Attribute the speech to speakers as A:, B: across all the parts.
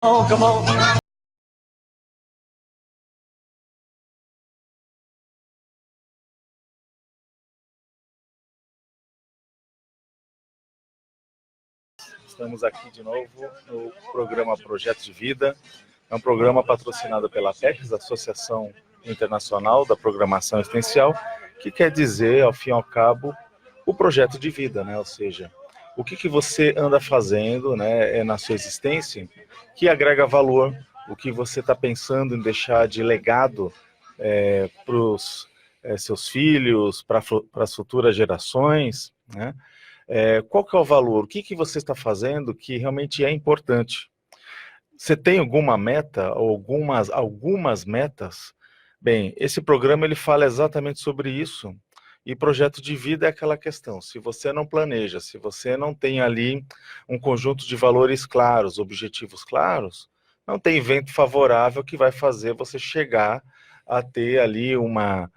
A: Oh, come on. Estamos aqui de novo no programa Projeto de Vida. É um programa patrocinado pela APEX, Associação Internacional da Programação Existencial, que quer dizer, ao fim e ao cabo, o projeto de vida, né? Ou seja, o que você anda fazendo, né, na sua existência que agrega valor, o que você está pensando em deixar de legado para os seus filhos, para as futuras gerações, né? Qual que é o valor? O que você está fazendo que realmente é importante? Você tem alguma meta ou algumas metas? Bem, esse programa ele fala exatamente sobre isso. E projeto de vida é aquela questão. Se você não planeja, se você não tem ali um conjunto de valores claros, objetivos claros, não tem vento favorável que vai fazer você chegar a ter ali uma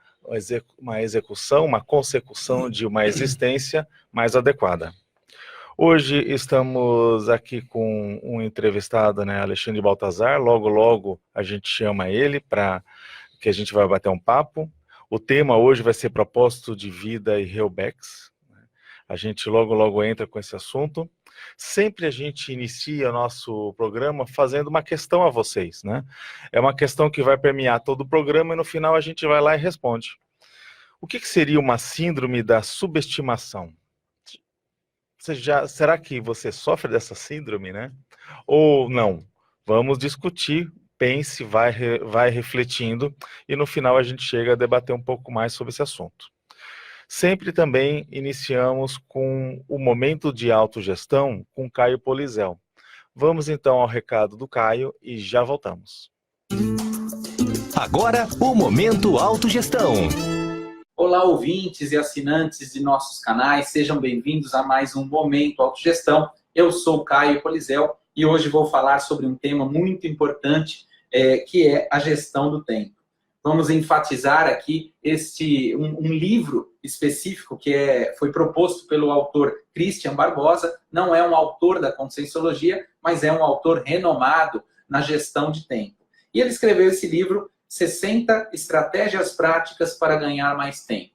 A: execução, uma consecução de uma existência mais adequada. Hoje estamos aqui com um entrevistado, né, Alexandre Baltazar. Logo, logo a gente chama ele para que a gente vai bater um papo. O tema hoje vai ser propósito de vida e Helbex. A gente logo, logo entra com esse assunto. Sempre a gente inicia o nosso programa fazendo uma questão a vocês, né? É uma questão que vai permear todo o programa e no final a gente vai lá e responde. O que seria uma síndrome da subestimação? Será que você sofre dessa síndrome, né? Ou não? Vamos discutir, pense, vai refletindo e no final a gente chega a debater um pouco mais sobre esse assunto. Sempre também iniciamos com o momento de autogestão com Caio Polizel. Vamos então ao recado do Caio e já voltamos.
B: Agora, o Momento Autogestão.
C: Olá, ouvintes e assinantes de nossos canais, sejam bem-vindos a mais um Momento Autogestão. Eu sou o Caio Polizel e hoje vou falar sobre um tema muito importante, que é a gestão do tempo. Vamos enfatizar aqui um livro específico que foi proposto pelo autor Christian Barbosa. Não é um autor da Conscienciologia, mas é um autor renomado na gestão de tempo. E ele escreveu esse livro, 60 estratégias práticas para ganhar mais tempo.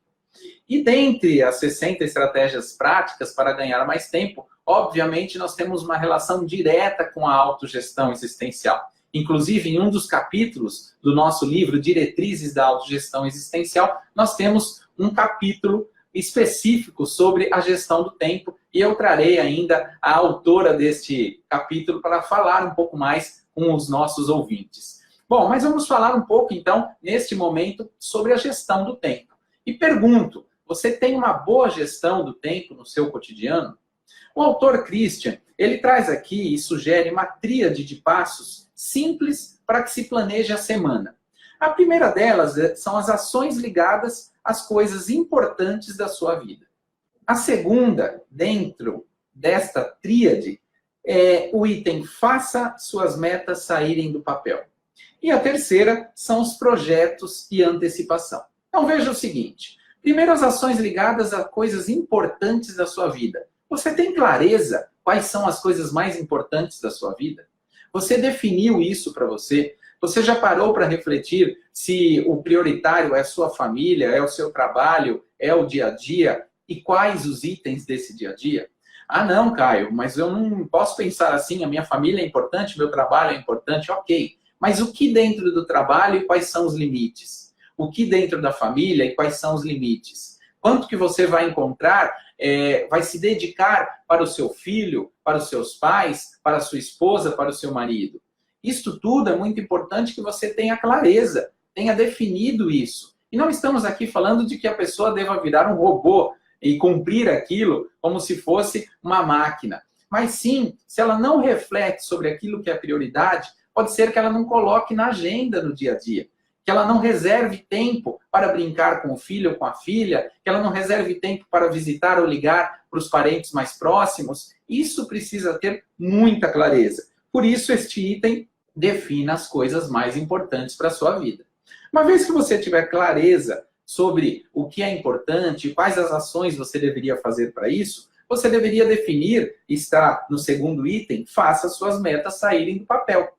C: E dentre as 60 estratégias práticas para ganhar mais tempo, obviamente nós temos uma relação direta com a autogestão existencial. Inclusive, em um dos capítulos do nosso livro Diretrizes da Autogestão Existencial, nós temos um capítulo específico sobre a gestão do tempo e eu trarei ainda a autora deste capítulo para falar um pouco mais com os nossos ouvintes. Bom, mas vamos falar um pouco, então, neste momento, sobre a gestão do tempo. E pergunto, você tem uma boa gestão do tempo no seu cotidiano? O autor Christian, ele traz aqui e sugere uma tríade de passos simples para que se planeje a semana. A primeira delas são as ações ligadas às coisas importantes da sua vida. A segunda, dentro desta tríade, é o item faça suas metas saírem do papel. E a terceira são os projetos e antecipação. Então veja o seguinte, primeiro as ações ligadas a coisas importantes da sua vida. Você tem clareza quais são as coisas mais importantes da sua vida? Você definiu isso para você? Você já parou para refletir se o prioritário é a sua família, é o seu trabalho, é o dia a dia? E quais os itens desse dia a dia? Ah, não, Caio, mas eu não posso pensar assim, a minha família é importante, meu trabalho é importante, ok. Mas o que dentro do trabalho e quais são os limites? O que dentro da família e quais são os limites? Quanto que você vai encontrar, vai se dedicar para o seu filho, para os seus pais, para a sua esposa, para o seu marido? Isto tudo é muito importante que você tenha clareza, tenha definido isso. E não estamos aqui falando de que a pessoa deva virar um robô e cumprir aquilo como se fosse uma máquina. Mas sim, se ela não reflete sobre aquilo que é prioridade, pode ser que ela não coloque na agenda no dia a dia, que ela não reserve tempo para brincar com o filho ou com a filha, que ela não reserve tempo para visitar ou ligar para os parentes mais próximos. Isso precisa ter muita clareza. Por isso, este item define as coisas mais importantes para a sua vida. Uma vez que você tiver clareza sobre o que é importante, quais as ações você deveria fazer para isso, você deveria definir, está no segundo item, faça suas metas saírem do papel.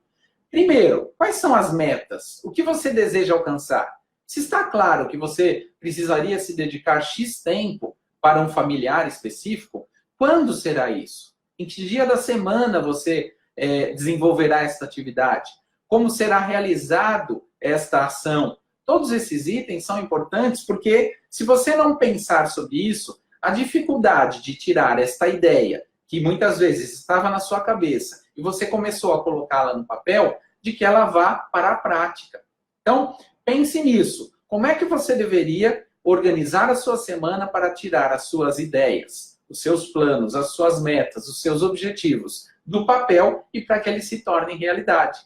C: Primeiro, quais são as metas? O que você deseja alcançar? Se está claro que você precisaria se dedicar X tempo para um familiar específico, quando será isso? Em que dia da semana você desenvolverá esta atividade? Como será realizado esta ação? Todos esses itens são importantes porque, se você não pensar sobre isso, a dificuldade de tirar esta ideia, que muitas vezes estava na sua cabeça, e você começou a colocá-la no papel, de que ela vá para a prática. Então, pense nisso. Como é que você deveria organizar a sua semana para tirar as suas ideias, os seus planos, as suas metas, os seus objetivos do papel e para que eles se tornem realidade?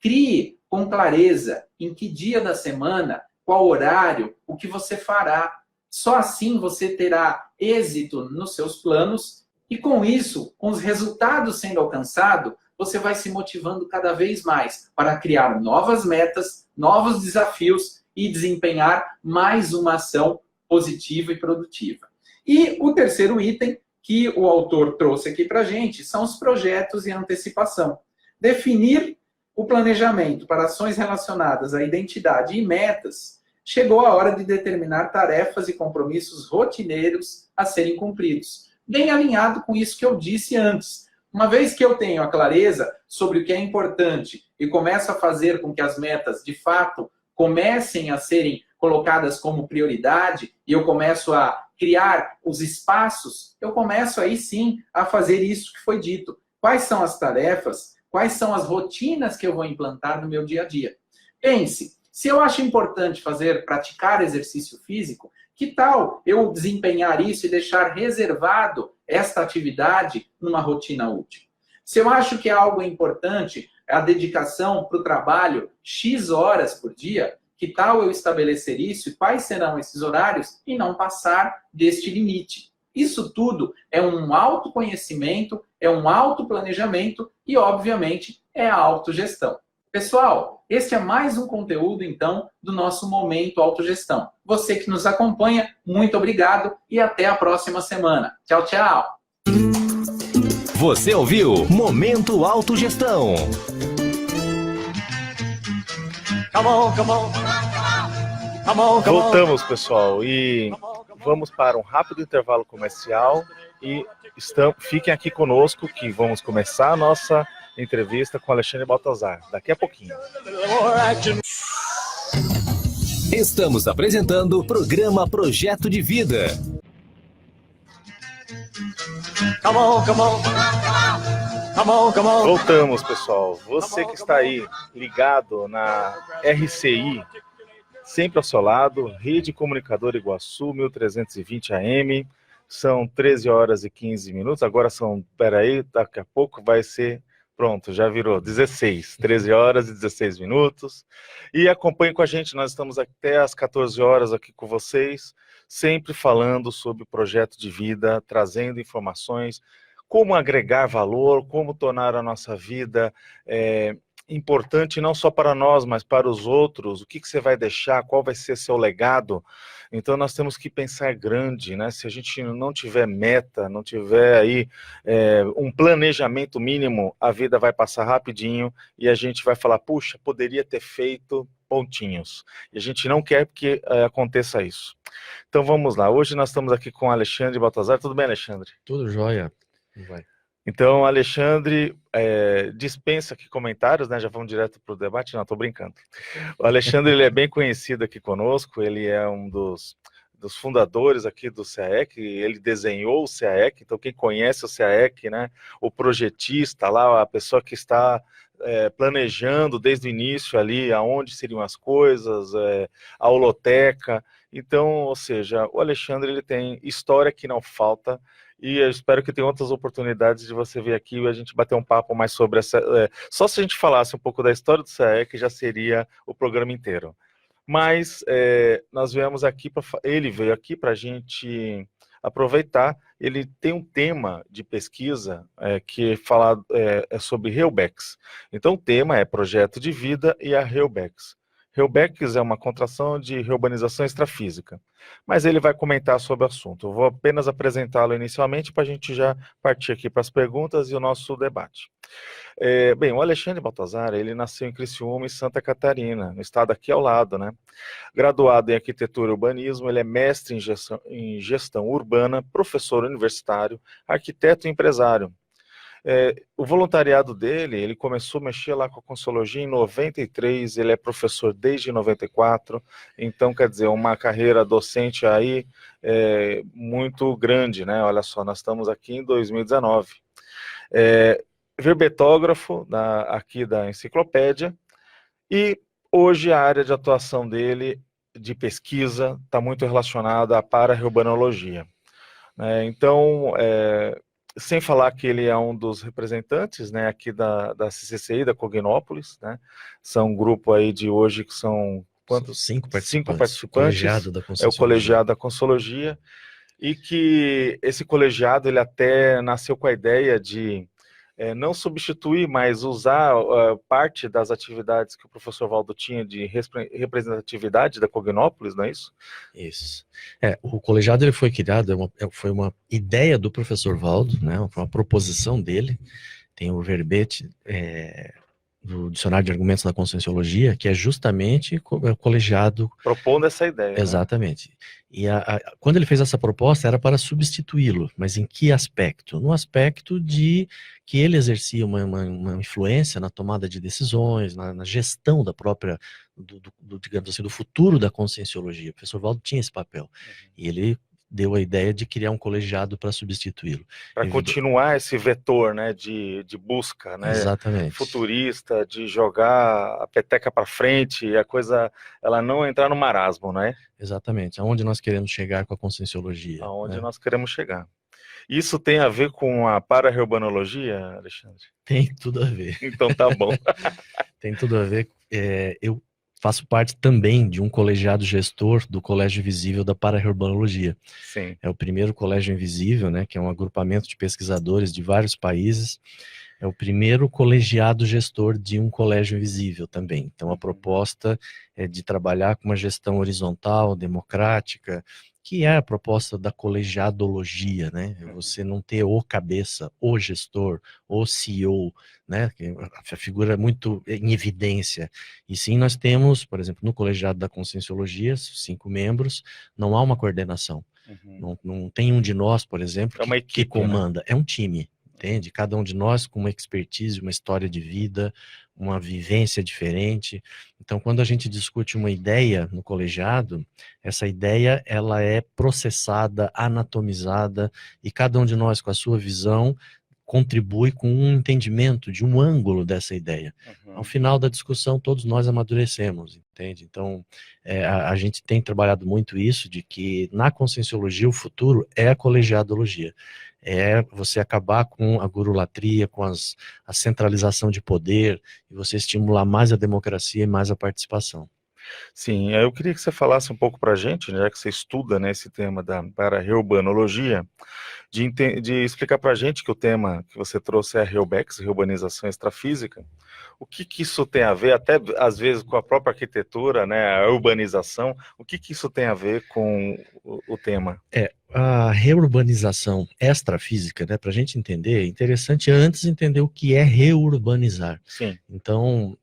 C: Crie com clareza em que dia da semana, qual horário, o que você fará. Só assim você terá êxito nos seus planos e, com isso, com os resultados sendo alcançados, você vai se motivando cada vez mais para criar novas metas, novos desafios e desempenhar mais uma ação positiva e produtiva. E o terceiro item que o autor trouxe aqui para a gente são os projetos e antecipação. Definir o planejamento para ações relacionadas à identidade e metas, chegou a hora de determinar tarefas e compromissos rotineiros a serem cumpridos. Bem alinhado com isso que eu disse antes. Uma vez que eu tenho a clareza sobre o que é importante e começo a fazer com que as metas, de fato, comecem a serem colocadas como prioridade e eu começo a criar os espaços, eu começo aí sim a fazer isso que foi dito. Quais são as tarefas? Quais são as rotinas que eu vou implantar no meu dia a dia? Pense, se eu acho importante praticar exercício físico, que tal eu desempenhar isso e deixar reservado esta atividade numa rotina útil? Se eu acho que é algo importante, a dedicação para o trabalho, X horas por dia, que tal eu estabelecer isso e quais serão esses horários e não passar deste limite? Isso tudo é um autoconhecimento, é um autoplanejamento e, obviamente, é a autogestão. Pessoal, este é mais um conteúdo, então, do nosso Momento Autogestão. Você que nos acompanha, muito obrigado e até a próxima semana. Tchau, tchau!
B: Você ouviu Momento Autogestão.
D: Come on, come on. Come on, come on.
A: Voltamos, pessoal, e vamos para um rápido intervalo comercial e fiquem aqui conosco que vamos começar a nossa entrevista com Alexandre Baltazar daqui a pouquinho.
B: Estamos apresentando o programa Projeto de Vida.
D: Come on, come on. Come on, come on.
A: Voltamos, pessoal. Você que está aí ligado na RCI, sempre ao seu lado, Rede Comunicadora Iguaçu, 1320 AM, são 13 horas e 15 minutos, agora são, daqui a pouco vai ser, pronto, já virou 16, 13 horas e 16 minutos, e acompanhe com a gente, nós estamos até às 14 horas aqui com vocês, sempre falando sobre o projeto de vida, trazendo informações, como agregar valor, como tornar a nossa vida importante não só para nós, mas para os outros, o que você vai deixar, qual vai ser seu legado. Então nós temos que pensar grande, né? Se a gente não tiver meta, não tiver aí um planejamento mínimo, a vida vai passar rapidinho e a gente vai falar, puxa, poderia ter feito pontinhos. E a gente não quer que aconteça isso. Então vamos lá, hoje nós estamos aqui com Alexandre Baltazar. Tudo bem, Alexandre?
E: Tudo jóia. Vai.
A: Então, Alexandre, dispensa aqui comentários, né? Já vamos direto para o debate? Não, estou brincando. O Alexandre ele é bem conhecido aqui conosco, ele é um dos fundadores aqui do CAEC, ele desenhou o CAEC, então quem conhece o CAEC, né? O projetista lá, a pessoa que está planejando desde o início ali, aonde seriam as coisas, a holoteca. Então, ou seja, o Alexandre ele tem história que não falta, e eu espero que tenha outras oportunidades de você vir aqui e a gente bater um papo mais sobre essa... só se a gente falasse um pouco da história do CAEC, já seria o programa inteiro. Mas nós viemos aqui, ele veio aqui para a gente aproveitar, ele tem um tema de pesquisa que é sobre Heubex. Então o tema é Projeto de Vida e a Heubex. Heubex é uma contração de reurbanização extrafísica, mas ele vai comentar sobre o assunto. Eu vou apenas apresentá-lo inicialmente para a gente já partir aqui para as perguntas e o nosso debate. Bem, o Alexandre Baltazar, ele nasceu em Criciúma, em Santa Catarina, no estado aqui ao lado, né? Graduado em arquitetura e urbanismo, ele é mestre em gestão urbana, professor universitário, arquiteto e empresário. O voluntariado dele, ele começou a mexer lá com a Consciologia em 93, ele é professor desde 94, então, quer dizer, uma carreira docente aí muito grande, né? Olha só, nós estamos aqui em 2019. Verbetógrafo aqui da enciclopédia, e hoje a área de atuação dele, de pesquisa, está muito relacionada à para-urbanologia. Então, sem falar que ele é um dos representantes, né, aqui da CCCI, da Cognópolis, né, são um grupo aí de hoje que são quantos?
E: 5 participantes.
A: 5 participantes.
E: Colegiado da
A: É o colegiado da Consciologia, e que esse colegiado ele até nasceu com a ideia de não substituir, mas usar parte das atividades que o professor Valdo tinha de representatividade da Cognópolis, não é isso?
E: Isso. O colegiado ele foi criado, foi uma ideia do professor Valdo, né? Foi uma proposição dele. Tem o verbete do Dicionário de Argumentos da Conscienciologia, que é justamente o colegiado...
A: Propondo essa ideia.
E: Exatamente. Né? E quando ele fez essa proposta, era para substituí-lo. Mas em que aspecto? No aspecto de que ele exercia uma influência na tomada de decisões, na gestão da própria, digamos assim, do futuro da Conscienciologia. O professor Valdo tinha esse papel. E ele deu a ideia de criar um colegiado para substituí-lo.
A: Para continuar esse vetor, né, de busca, né,
E: exatamente,
A: futurista, de jogar a peteca para frente, e a coisa, ela não entrar no marasmo, né?
E: Exatamente, aonde nós queremos chegar com a Conscienciologia.
A: Aonde
E: né?
A: nós queremos chegar. Isso tem a ver com a para-urbanologia, Alexandre?
E: Tem tudo a ver.
A: Então tá bom.
E: Tem tudo a ver. Eu faço parte também de um colegiado gestor do Colégio Invisível da Para-Urbanologia.
A: Sim.
E: É o primeiro colégio invisível, né, que é um agrupamento de pesquisadores de vários países. É o primeiro colegiado gestor de um colégio invisível também. Então a proposta é de trabalhar com uma gestão horizontal, democrática, que é a proposta da colegiadologia, né? Você não ter o cabeça, o gestor, o CEO, né? A figura é muito em evidência. E sim, nós temos, por exemplo, no colegiado da Conscienciologia, 5 membros, não há uma coordenação. Não tem um de nós, por exemplo, que comanda. Né? É um time. Entende? Cada um de nós com uma expertise, uma história de vida, uma vivência diferente. Então, quando a gente discute uma ideia no colegiado, essa ideia ela é processada, anatomizada, e cada um de nós com a sua visão contribui com um entendimento de um ângulo dessa ideia. Ao final da discussão, todos nós amadurecemos, entende? Então, a gente tem trabalhado muito isso, de que na Conscienciologia o futuro é a colegiadologia. É você acabar com a gurulatria, com a centralização de poder, e você estimular mais a democracia e mais a participação.
A: Sim, eu queria que você falasse um pouco para a gente, já que você estuda, né, esse tema da para-urbanologia, de explicar para a gente que o tema que você trouxe é a REUBEX, Reurbanização Extrafísica. O que isso tem a ver, até às vezes com a própria arquitetura, né, a urbanização, o que isso tem a ver com o tema?
E: A reurbanização extrafísica, né, para a gente entender, é interessante antes entender o que é reurbanizar.
A: Sim.
E: Então,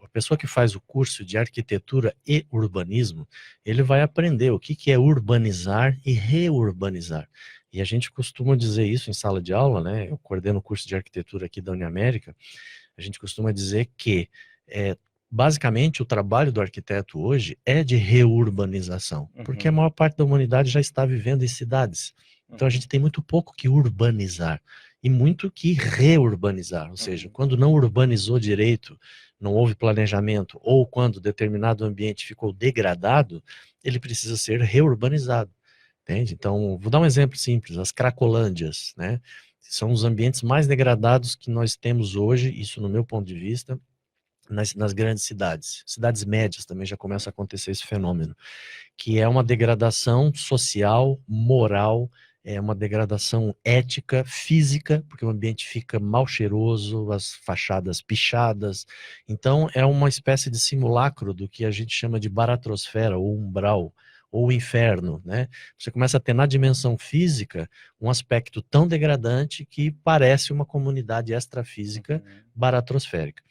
E: a pessoa que faz o curso de arquitetura e urbanismo, ele vai aprender o que é urbanizar e reurbanizar. E a gente costuma dizer isso em sala de aula, né? Eu coordeno o curso de arquitetura aqui da Uniamérica. A gente costuma dizer que, basicamente, o trabalho do arquiteto hoje é de reurbanização, porque a maior parte da humanidade já está vivendo em cidades. Então a gente tem muito pouco que urbanizar e muito que reurbanizar, ou seja, quando não urbanizou direito, não houve planejamento, ou quando determinado ambiente ficou degradado, ele precisa ser reurbanizado, entende? Então, vou dar um exemplo simples, as cracolândias, né? São os ambientes mais degradados que nós temos hoje, isso no meu ponto de vista, nas grandes cidades. Cidades médias também já começa a acontecer esse fenômeno, que é uma degradação social, moral, é uma degradação ética, física, porque o ambiente fica mal cheiroso, as fachadas pichadas. Então é uma espécie de simulacro do que a gente chama de baratrosfera ou umbral ou o inferno, né? Você começa a ter na dimensão física um aspecto tão degradante que parece uma comunidade extrafísica baratrosférica.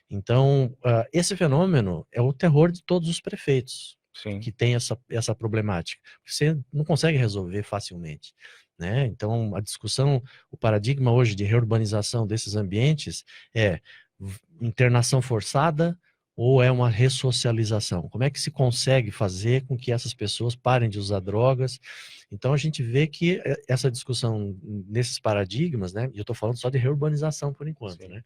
E: Então, esse fenômeno é o terror de todos os prefeitos.
A: Sim.
E: Que tem essa problemática. Você não consegue resolver facilmente, né? Então, a discussão, o paradigma hoje de reurbanização desses ambientes é internação forçada ou é uma ressocialização? Como é que se consegue fazer com que essas pessoas parem de usar drogas? Então, a gente vê que essa discussão nesses paradigmas, né? E eu estou falando só de reurbanização por enquanto,
A: Sim.
E: né?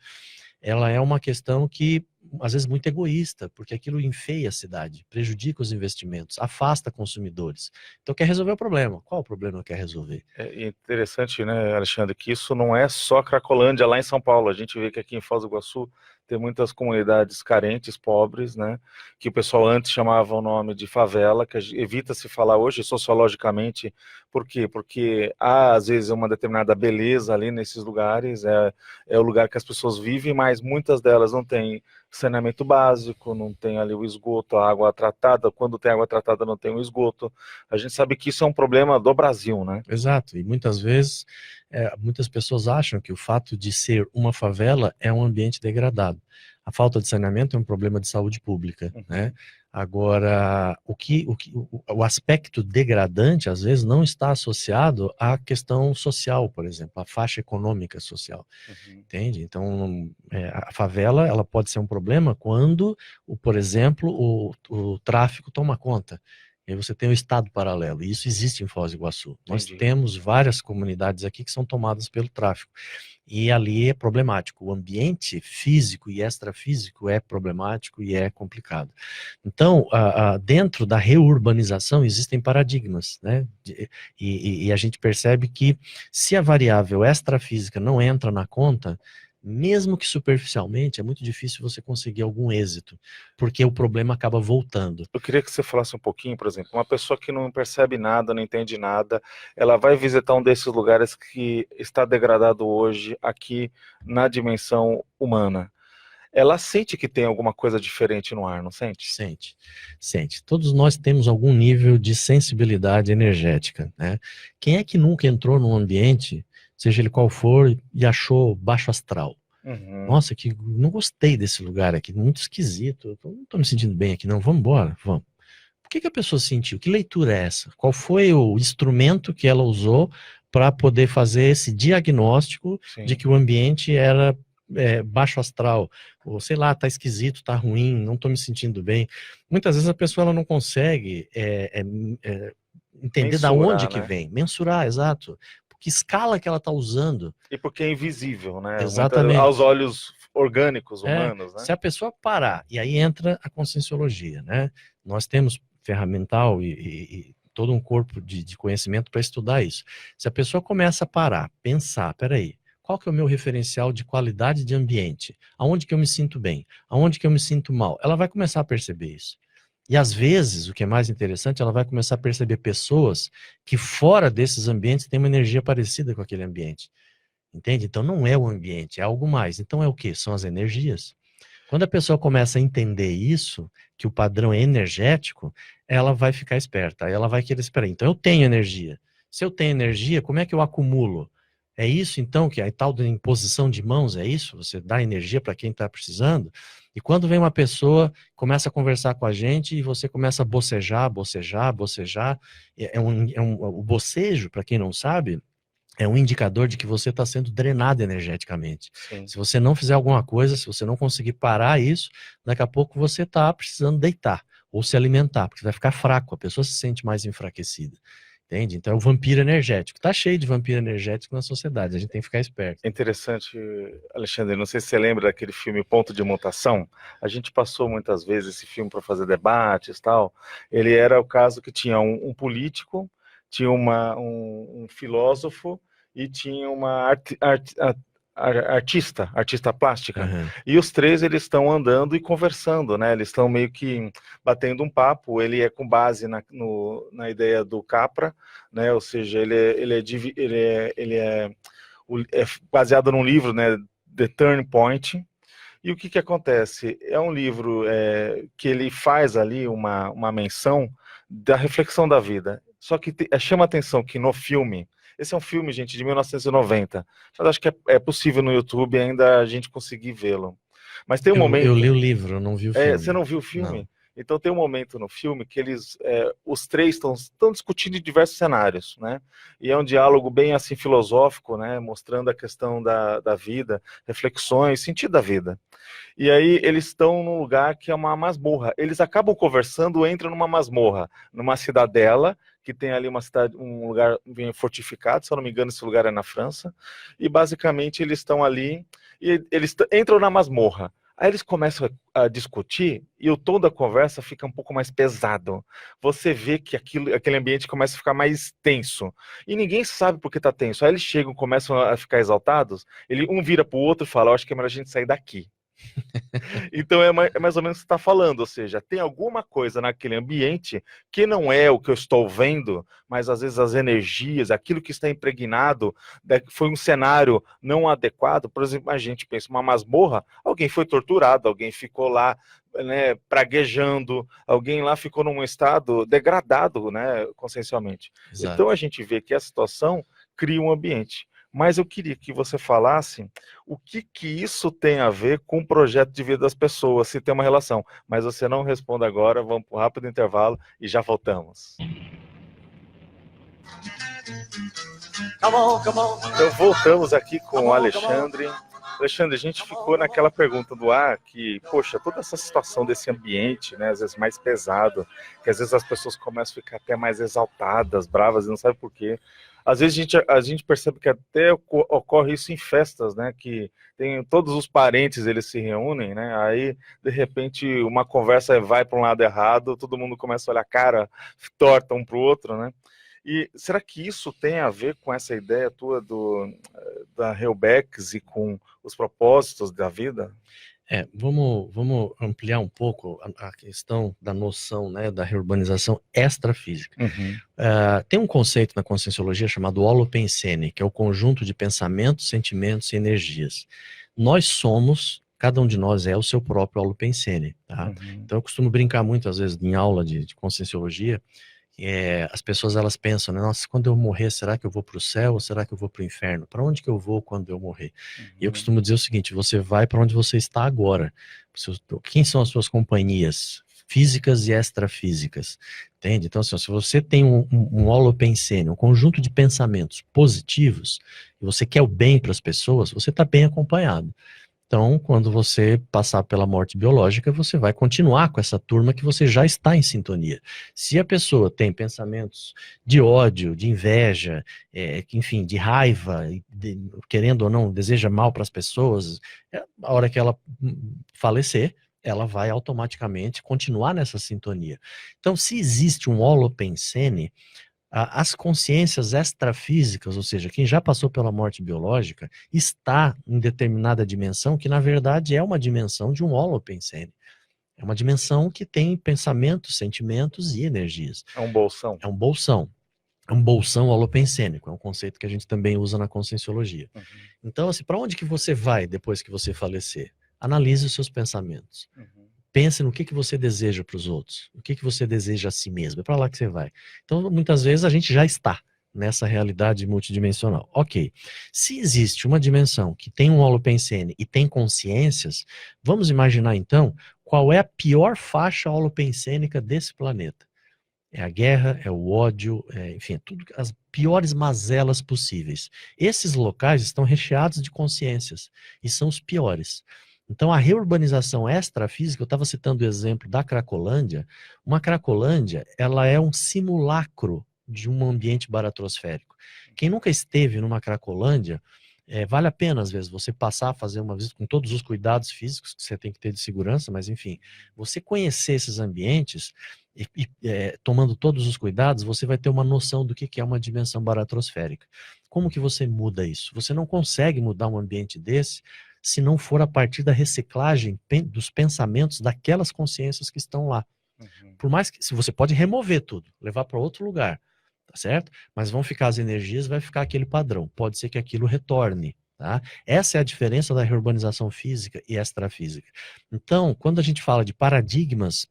E: Ela é uma questão que, às vezes, muito egoísta, porque aquilo enfeia a cidade, prejudica os investimentos, afasta consumidores. Então, quer resolver o problema. Qual o problema que quer resolver?
A: É interessante, né, Alexandre, que isso não é só Cracolândia lá em São Paulo. A gente vê que aqui em Foz do Iguaçu tem muitas comunidades carentes, pobres, né, que o pessoal antes chamava o nome de favela, que evita-se falar hoje sociologicamente. Por quê? Porque há, às vezes, uma determinada beleza ali nesses lugares, é o lugar que as pessoas vivem, mas muitas delas não têm saneamento básico, não tem ali o esgoto, a água tratada. Quando tem água tratada, não tem o esgoto. A gente sabe que isso é um problema do Brasil, né?
E: Exato, e muitas vezes, muitas pessoas acham que o fato de ser uma favela é um ambiente degradado. A falta de saneamento é um problema de saúde pública, né? Agora, o aspecto degradante, às vezes, não está associado à questão social, por exemplo, à faixa econômica social, entende? Então, a favela, ela pode ser um problema quando, por exemplo, o tráfico toma conta. E aí você tem o estado paralelo, e isso existe em Foz do Iguaçu. Nós temos várias comunidades aqui que são tomadas pelo tráfico, e ali é problemático. O ambiente físico e extrafísico é problemático e é complicado. Então, dentro da reurbanização existem paradigmas, né? E a gente percebe que se a variável extrafísica não entra na conta, mesmo que superficialmente, é muito difícil você conseguir algum êxito, porque o problema acaba voltando.
A: Eu queria que você falasse um pouquinho, por exemplo, uma pessoa que não percebe nada, não entende nada, ela vai visitar um desses lugares que está degradado hoje aqui na dimensão humana. Ela sente que tem alguma coisa diferente no ar, não sente?
E: Sente. Todos nós temos algum nível de sensibilidade energética, né? Quem é que nunca entrou num ambiente, seja ele qual for, e achou baixo astral? Nossa, que não gostei desse lugar aqui, muito esquisito, eu não estou me sentindo bem aqui não, vamos embora, vamos. Por que a pessoa sentiu? Que leitura é essa? Qual foi o instrumento que ela usou para poder fazer esse diagnóstico de que o ambiente era baixo astral, ou sei lá, tá esquisito, tá ruim, não estou me sentindo bem. Muitas vezes a pessoa ela não consegue entender mensurar, da onde que vem, mensurar, exato. Que escala que ela está usando.
A: E porque é invisível, né?
E: Exatamente.
A: Aos olhos orgânicos, humanos, né?
E: Se a pessoa parar, e aí entra a conscienciologia, né? Nós temos ferramental e todo um corpo de conhecimento para estudar isso. Se a pessoa começa a parar, pensar, peraí, qual que é o meu referencial de qualidade de ambiente? Aonde que eu me sinto bem? Aonde que eu me sinto mal? Ela vai começar a perceber isso. E às vezes, o que é mais interessante, ela vai começar a perceber pessoas que fora desses ambientes têm uma energia parecida com aquele ambiente. Entende? Então não é o ambiente, é algo mais. Então é o quê? São as energias. Quando a pessoa começa a entender isso, que o padrão é energético, ela vai ficar esperta. Aí ela vai querer esperar. Então eu tenho energia. Se eu tenho energia, como é que eu acumulo? É isso então, que é a tal da imposição de mãos, é isso? Você dá energia para quem está precisando? E quando vem uma pessoa, começa a conversar com a gente e você começa a bocejar, o bocejo, para quem não sabe, é um indicador de que você está sendo drenado energeticamente. Se você não fizer alguma coisa, se você não conseguir parar isso, daqui a pouco você está precisando deitar ou se alimentar, porque vai ficar fraco, a pessoa se sente mais enfraquecida. Entende? Então é o vampiro energético. Está cheio de vampiro energético na sociedade, a gente tem que ficar esperto.
A: É interessante, Alexandre, não sei se você lembra daquele filme Ponto de Mutação. A gente passou muitas vezes esse filme para fazer debates e tal. Ele era o caso que tinha um político, tinha um filósofo e tinha uma artista plástica, e os três eles estão andando e conversando, né? Eles estão meio que batendo um papo. Ele é com base na ideia do Capra, né? Ou seja, ele é baseado num livro, né? The Turning Point. E o que que acontece? É um livro que ele faz ali uma menção da reflexão da vida. Só que chama a atenção que no filme, esse é um filme, gente, de 1990, mas acho que é possível no YouTube ainda a gente conseguir vê-lo. Mas tem um momento...
E: Eu li o livro, eu não vi o filme.
A: Você não viu o filme?
E: Não.
A: Então tem um momento no filme que os três estão discutindo em diversos cenários, né? E é um diálogo bem assim filosófico, né? Mostrando a questão da vida, reflexões, sentido da vida. E aí eles estão num lugar que é uma masmorra. Eles acabam conversando, entram numa masmorra, numa cidadela, que tem ali um lugar bem fortificado, se eu não me engano esse lugar é na França, e basicamente eles estão ali, e eles entram na masmorra. Aí eles começam a discutir e o tom da conversa fica um pouco mais pesado. Você vê que aquele ambiente começa a ficar mais tenso. E ninguém sabe por que está tenso. Aí eles chegam, começam a ficar exaltados, um vira para o outro e fala, acho que é melhor a gente sair daqui. Então é mais ou menos o que você está falando, ou seja, tem alguma coisa naquele ambiente que não é o que eu estou vendo, mas às vezes as energias, aquilo que está impregnado, foi um cenário não adequado. Por exemplo, a gente pensa, uma masmorra, alguém foi torturado, alguém ficou lá, né, praguejando, alguém lá ficou num estado degradado, né, consciencialmente.
E: Exato.
A: Então a gente vê que a situação cria um ambiente. Mas eu queria que você falasse o que isso tem a ver com o projeto de vida das pessoas, se tem uma relação. Mas você não responde agora, vamos para um rápido intervalo e já voltamos.
D: Come on, come on.
A: Então voltamos aqui com o Alexandre. Alexandre, a gente ficou naquela pergunta do que, poxa, toda essa situação desse ambiente, né, às vezes mais pesado, que às vezes as pessoas começam a ficar até mais exaltadas, bravas, e não sabe por quê. Às vezes a gente percebe que até ocorre isso em festas, né? Que tem todos os parentes, eles se reúnem, né? Aí, de repente, uma conversa vai para um lado errado, todo mundo começa a olhar a cara torta um para o outro, né? E será que isso tem a ver com essa ideia tua da Helbex e com os propósitos da vida?
E: Vamos ampliar um pouco a questão da noção, né, da reurbanização extrafísica. Tem um conceito na Conscienciologia chamado holopensene, que é o conjunto de pensamentos, sentimentos e energias. Cada um de nós é o seu próprio holopensene, tá? Então eu costumo brincar muito, às vezes, em aula de Conscienciologia, as pessoas elas pensam, né, nossa, quando eu morrer, será que eu vou para o céu ou será que eu vou para o inferno? Para onde que eu vou quando eu morrer? E eu costumo dizer o seguinte, você vai para onde você está agora. Quem são as suas companhias físicas e extrafísicas? Entende? Então, assim, se você tem um holopensene, um conjunto de pensamentos positivos, e você quer o bem para as pessoas, você está bem acompanhado. Então, quando você passar pela morte biológica, você vai continuar com essa turma que você já está em sintonia. Se a pessoa tem pensamentos de ódio, de inveja, enfim, de raiva, querendo ou não, deseja mal para as pessoas, a hora que ela falecer, ela vai automaticamente continuar nessa sintonia. Então, se existe um holopensene, as consciências extrafísicas, ou seja, quem já passou pela morte biológica, está em determinada dimensão que, na verdade, é uma dimensão de um holopensene. É uma dimensão que tem pensamentos, sentimentos e energias.
A: É um bolsão.
E: É um bolsão. É um bolsão holopensênico, é um conceito que a gente também usa na Conscienciologia. Então, assim, para onde que você vai depois que você falecer? Analise os seus pensamentos. Pense no que você deseja para os outros, o que você deseja a si mesmo, é para lá que você vai. Então, muitas vezes a gente já está nessa realidade multidimensional. Ok, se existe uma dimensão que tem um holopensene e tem consciências, vamos imaginar então qual é a pior faixa holopensênica desse planeta. É a guerra, é o ódio, enfim, tudo, as piores mazelas possíveis. Esses locais estão recheados de consciências e são os piores. Então, a reurbanização extrafísica, eu estava citando o exemplo da Cracolândia. Uma Cracolândia, ela é um simulacro de um ambiente baratrosférico. Quem nunca esteve numa Cracolândia, vale a pena, às vezes, você passar a fazer uma visita com todos os cuidados físicos que você tem que ter de segurança, mas, enfim, você conhecer esses ambientes tomando todos os cuidados, você vai ter uma noção do que é uma dimensão baratrosférica. Como que você muda isso? Você não consegue mudar um ambiente desse se não for a partir da reciclagem dos pensamentos daquelas consciências que estão lá. Por mais que você pode remover tudo, levar para outro lugar, tá certo? Mas vão ficar as energias, vai ficar aquele padrão. Pode ser que aquilo retorne, Tá? Essa é a diferença da reurbanização física e extrafísica. Então, quando a gente fala de paradigmas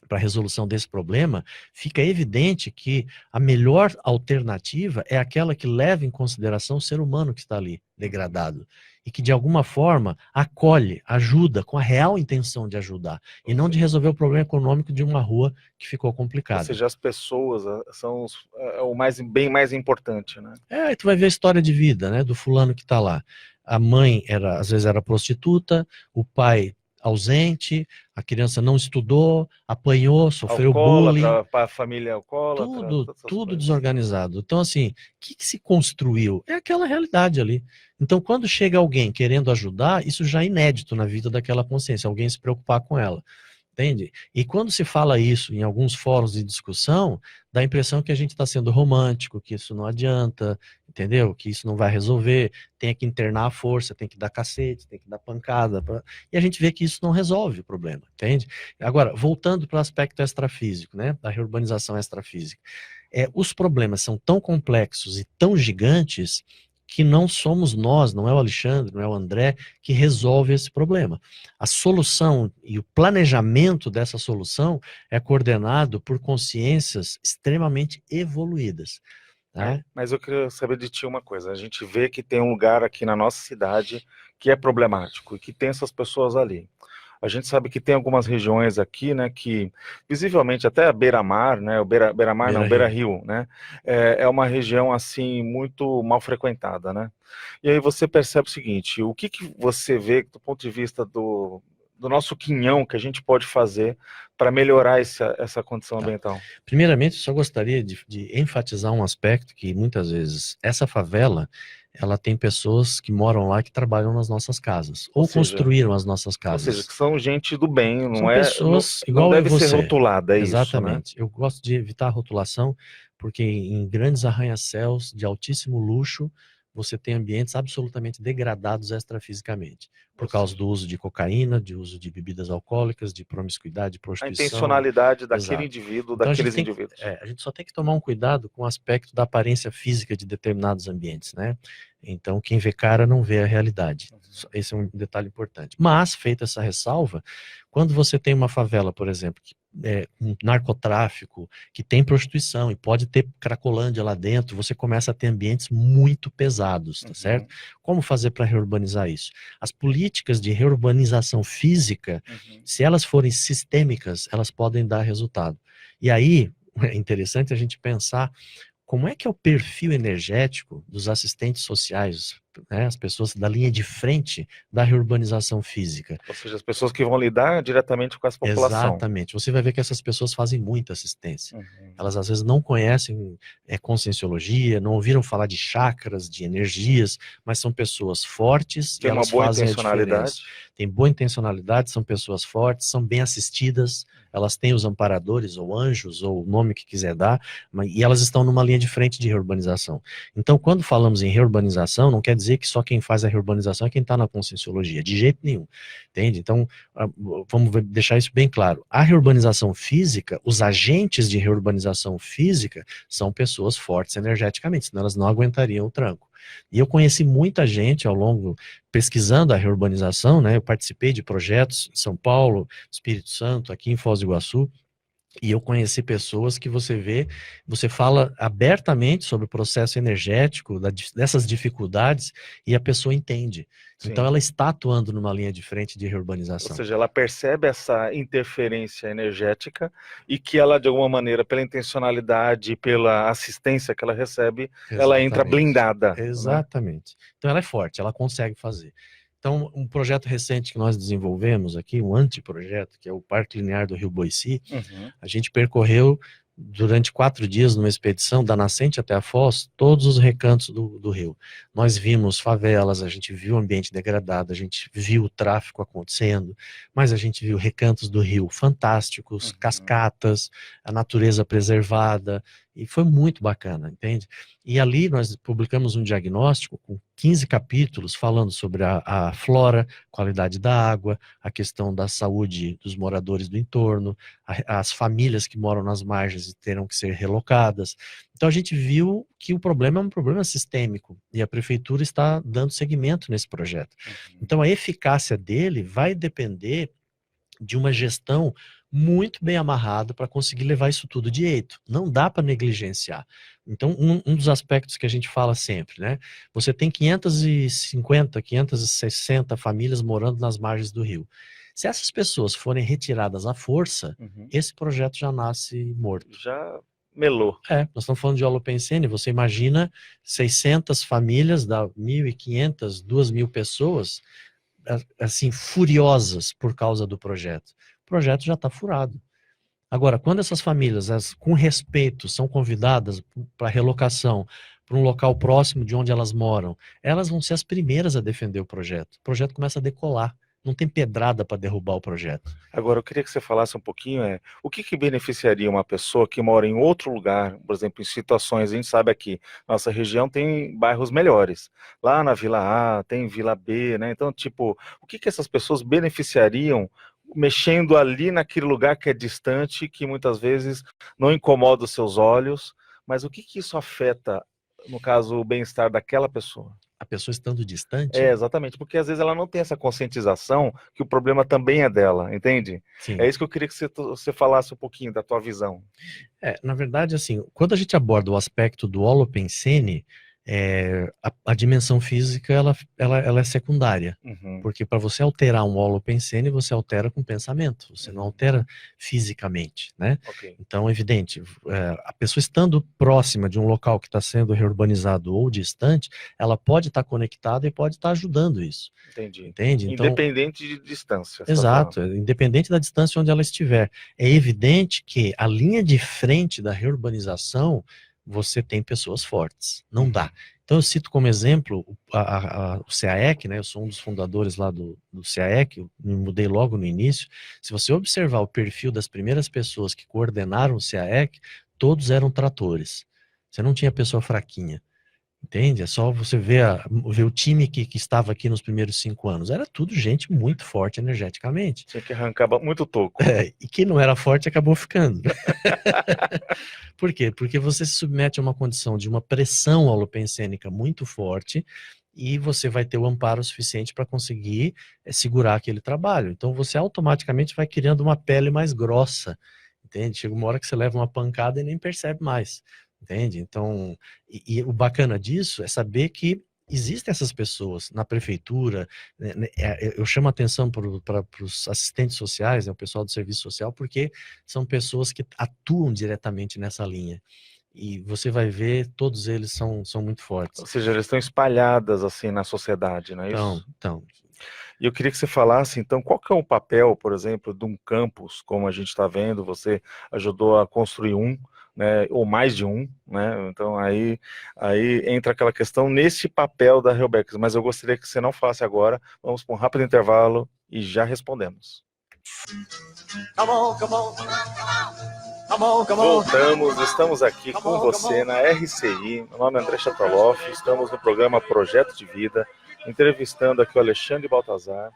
E: para a resolução desse problema, fica evidente que a melhor alternativa é aquela que leva em consideração o ser humano que está ali, degradado, e que de alguma forma acolhe, ajuda, com a real intenção de ajudar, e não de resolver o problema econômico de uma rua que ficou complicada.
A: Ou seja, as pessoas são bem mais importante, né?
E: Tu vai ver a história de vida, né, do fulano que está lá. A mãe às vezes era prostituta, o pai ausente, a criança não estudou, apanhou, sofreu bullying.
A: Para a família alcoólatra.
E: Tudo desorganizado. Então, assim, o que se construiu? É aquela realidade ali. Então, quando chega alguém querendo ajudar, isso já é inédito na vida daquela consciência, alguém se preocupar com ela. Entende? E quando se fala isso em alguns fóruns de discussão, dá a impressão que a gente está sendo romântico, que isso não adianta, entendeu? Que isso não vai resolver, tem que internar a força, tem que dar cacete, tem que dar pancada. E a gente vê que isso não resolve o problema, entende? Agora, voltando para o aspecto extrafísico, né, da reurbanização extrafísica. Os problemas são tão complexos e tão gigantes que não somos nós, não é o Alexandre, não é o André, que resolve esse problema. A solução e o planejamento dessa solução é coordenado por consciências extremamente evoluídas. Tá?
A: Mas eu queria saber de ti uma coisa. A gente vê que tem um lugar aqui na nossa cidade que é problemático e que tem essas pessoas ali. A gente sabe que tem algumas regiões aqui, né, que visivelmente até a beira-mar, né, Beira-Rio, né, é uma região assim muito mal frequentada, né. E aí você percebe o seguinte: o que você vê do ponto de vista do nosso quinhão que a gente pode fazer para melhorar essa condição ambiental?
E: Primeiramente, eu só gostaria de enfatizar um aspecto que muitas vezes essa favela, ela tem pessoas que moram lá que trabalham nas nossas casas, ou construíram as nossas casas.
A: Ou seja, que são gente do bem,
E: são pessoas igual
A: não deve
E: você.
A: ser rotulada, é
E: Exatamente.
A: isso, né?
E: Eu gosto de evitar a rotulação, porque em grandes arranha-céus de altíssimo luxo, você tem ambientes absolutamente degradados extrafisicamente, por causa do uso de cocaína, de uso de bebidas alcoólicas, de promiscuidade, de prostituição.
A: A intencionalidade daquele
E: Exato.
A: indivíduo,
E: Então,
A: daqueles indivíduos.
E: A gente só tem que tomar um cuidado com o aspecto da aparência física de determinados ambientes, né? Então, quem vê cara não vê a realidade. Esse é um detalhe importante. Mas, feita essa ressalva, quando você tem uma favela, por exemplo, um narcotráfico, que tem prostituição e pode ter cracolândia lá dentro, você começa a ter ambientes muito pesados, tá certo? Como fazer para reurbanizar isso? As políticas de reurbanização física, se elas forem sistêmicas, elas podem dar resultado. E aí, é interessante a gente pensar como é que é o perfil energético dos assistentes sociais, né, as pessoas da linha de frente da reurbanização física.
A: Ou seja, as pessoas que vão lidar diretamente com essa população.
E: Exatamente. Você vai ver que essas pessoas fazem muita assistência. Elas às vezes não conhecem conscienciologia, não ouviram falar de chakras, de energias, mas são pessoas fortes e elas fazem a diferença. Tem boa intencionalidade, são pessoas fortes, são bem assistidas, elas têm os amparadores, ou anjos, ou o nome que quiser dar, e elas estão numa linha de frente de reurbanização. Então, quando falamos em reurbanização, não quer dizer que só quem faz a reurbanização é quem está na conscienciologia, de jeito nenhum, entende? Então, vamos deixar isso bem claro. A reurbanização física, os agentes de reurbanização física são pessoas fortes energeticamente, senão elas não aguentariam o tranco. E eu conheci muita gente ao longo, pesquisando a reurbanização, né? Eu participei de projetos em São Paulo, Espírito Santo, aqui em Foz do Iguaçu, e eu conheci pessoas que você fala abertamente sobre o processo energético, dessas dificuldades, e a pessoa entende. Sim. Então ela está atuando numa linha de frente de reurbanização.
A: Ou seja, ela percebe essa interferência energética e que ela, de alguma maneira, pela intencionalidade, pela assistência que ela recebe, exatamente, ela entra blindada.
E: Exatamente. Né? Então ela é forte, ela consegue fazer. Então, um projeto recente que nós desenvolvemos aqui, um anteprojeto, que é o Parque Linear do Rio Boici, a gente percorreu durante 4 dias numa expedição da nascente até a foz, todos os recantos do rio. Nós vimos favelas, a gente viu o ambiente degradado, a gente viu o tráfico acontecendo, mas a gente viu recantos do rio fantásticos, cascatas, a natureza preservada, E foi muito bacana, entende? E ali nós publicamos um diagnóstico com 15 capítulos falando sobre a flora, qualidade da água, a questão da saúde dos moradores do entorno, as famílias que moram nas margens e terão que ser relocadas. Então a gente viu que o problema é um problema sistêmico e a prefeitura está dando seguimento nesse projeto. Então a eficácia dele vai depender de uma gestão muito bem amarrada para conseguir levar isso tudo direito. Não dá para negligenciar. Então, um dos aspectos que a gente fala sempre, né? Você tem 550, 560 famílias morando nas margens do rio. Se essas pessoas forem retiradas à força, esse projeto já nasce morto.
A: Já melou.
E: Nós estamos falando de holopensene, você imagina 600 famílias, dá 1.500, 2.000 pessoas, assim, furiosas por causa do projeto. O projeto já está furado. Agora, quando essas famílias, com respeito, são convidadas para relocação, para um local próximo de onde elas moram, elas vão ser as primeiras a defender o projeto. O projeto começa a decolar. Não tem pedrada para derrubar o projeto.
A: Agora, eu queria que você falasse um pouquinho, o que beneficiaria uma pessoa que mora em outro lugar, por exemplo, em situações, a gente sabe aqui, nossa região tem bairros melhores. Lá na Vila A, tem Vila B, né? Então, tipo, o que essas pessoas beneficiariam mexendo ali naquele lugar que é distante, que muitas vezes não incomoda os seus olhos, mas o que isso afeta, no caso, o bem-estar daquela pessoa?
E: A pessoa estando distante?
A: Exatamente, porque às vezes ela não tem essa conscientização que o problema também é dela, entende?
E: Sim.
A: É isso que eu queria que você falasse um pouquinho da tua visão.
E: Na verdade, assim, quando a gente aborda o aspecto do holopensene, a dimensão física ela é secundária, porque para você alterar um holopensene, você altera com pensamento, você não altera fisicamente, né? Então, é evidente, a pessoa estando próxima de um local que está sendo reurbanizado ou distante, ela pode estar conectada e pode estar ajudando isso.
A: Entendi.
E: Entende? Então,
A: independente de distância.
E: Exato, independente da distância onde ela estiver. É evidente que a linha de frente da reurbanização, você tem pessoas fortes, não dá. Então eu cito como exemplo o CAEC, né? Eu sou um dos fundadores lá do CAEC, eu me mudei logo no início. Se você observar o perfil das primeiras pessoas que coordenaram o CAEC, todos eram tratores. Você não tinha pessoa fraquinha. Entende? É só você ver o time que estava aqui nos primeiros 5 anos. Era tudo gente muito forte energeticamente.
A: Tinha que arrancar muito toco.
E: E quem não era forte acabou ficando. Por quê? Porque você se submete a uma condição de uma pressão holopensênica muito forte e você vai ter o amparo suficiente para conseguir segurar aquele trabalho. Então você automaticamente vai criando uma pele mais grossa. Entende? Chega uma hora que você leva uma pancada e nem percebe mais. Entende? Então, e o bacana disso é saber que existem essas pessoas na prefeitura, né, eu chamo a atenção para os assistentes sociais, né, o pessoal do serviço social, porque são pessoas que atuam diretamente nessa linha. E você vai ver, todos eles são muito fortes.
A: Ou seja, eles estão espalhadas assim na sociedade, não é isso?
E: Então.
A: E eu queria que você falasse, então, qual que é o papel, por exemplo, de um campus, como a gente está vendo, você ajudou a construir né, ou mais de né? Então aí entra aquela questão nesse papel da Realbex, mas eu gostaria que você não falasse agora, vamos para um rápido intervalo e já respondemos.
D: Come on, come on. Come on, come on.
A: Voltamos, estamos aqui com você na RCI, meu nome é André Chatoloff, estamos no programa Projeto de Vida, entrevistando aqui o Alexandre Baltazar.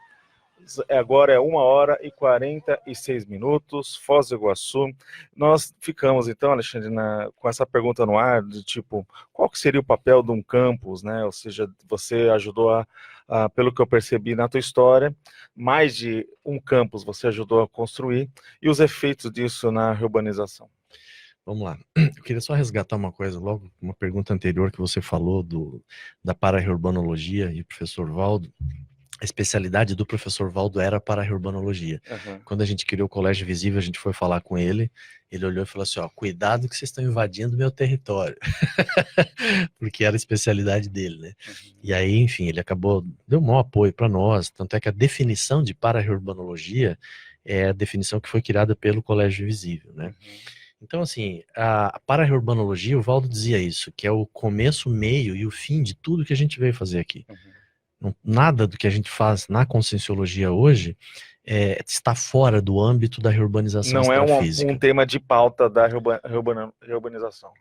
A: Agora é 1h46, Foz do Iguaçu. Nós ficamos então, Alexandre, com essa pergunta no ar, de tipo, qual que seria o papel de um campus, né? Ou seja, você ajudou pelo que eu percebi na tua história, mais de um campus você ajudou a construir, e os efeitos disso na reurbanização.
E: Vamos lá, eu queria só resgatar uma coisa, logo uma pergunta anterior que você falou da para-reurbanologia e o professor Valdo. A especialidade do professor Valdo era para a reurbanologia. Quando a gente criou o Colégio Visível, a gente foi falar com ele, ele olhou e falou assim, cuidado que vocês estão invadindo meu território. Porque era a especialidade dele, né? E aí, enfim, ele deu um maior apoio para nós, tanto é que a definição de para-reurbanologia é a definição que foi criada pelo Colégio Visível, né? Então, assim, a para-reurbanologia, o Valdo dizia isso, que é o começo, o meio e o fim de tudo que a gente veio fazer aqui. Nada do que a gente faz na conscienciologia hoje está fora do âmbito da reurbanização extrafísica.
A: Não é um tema de pauta da reurbanização.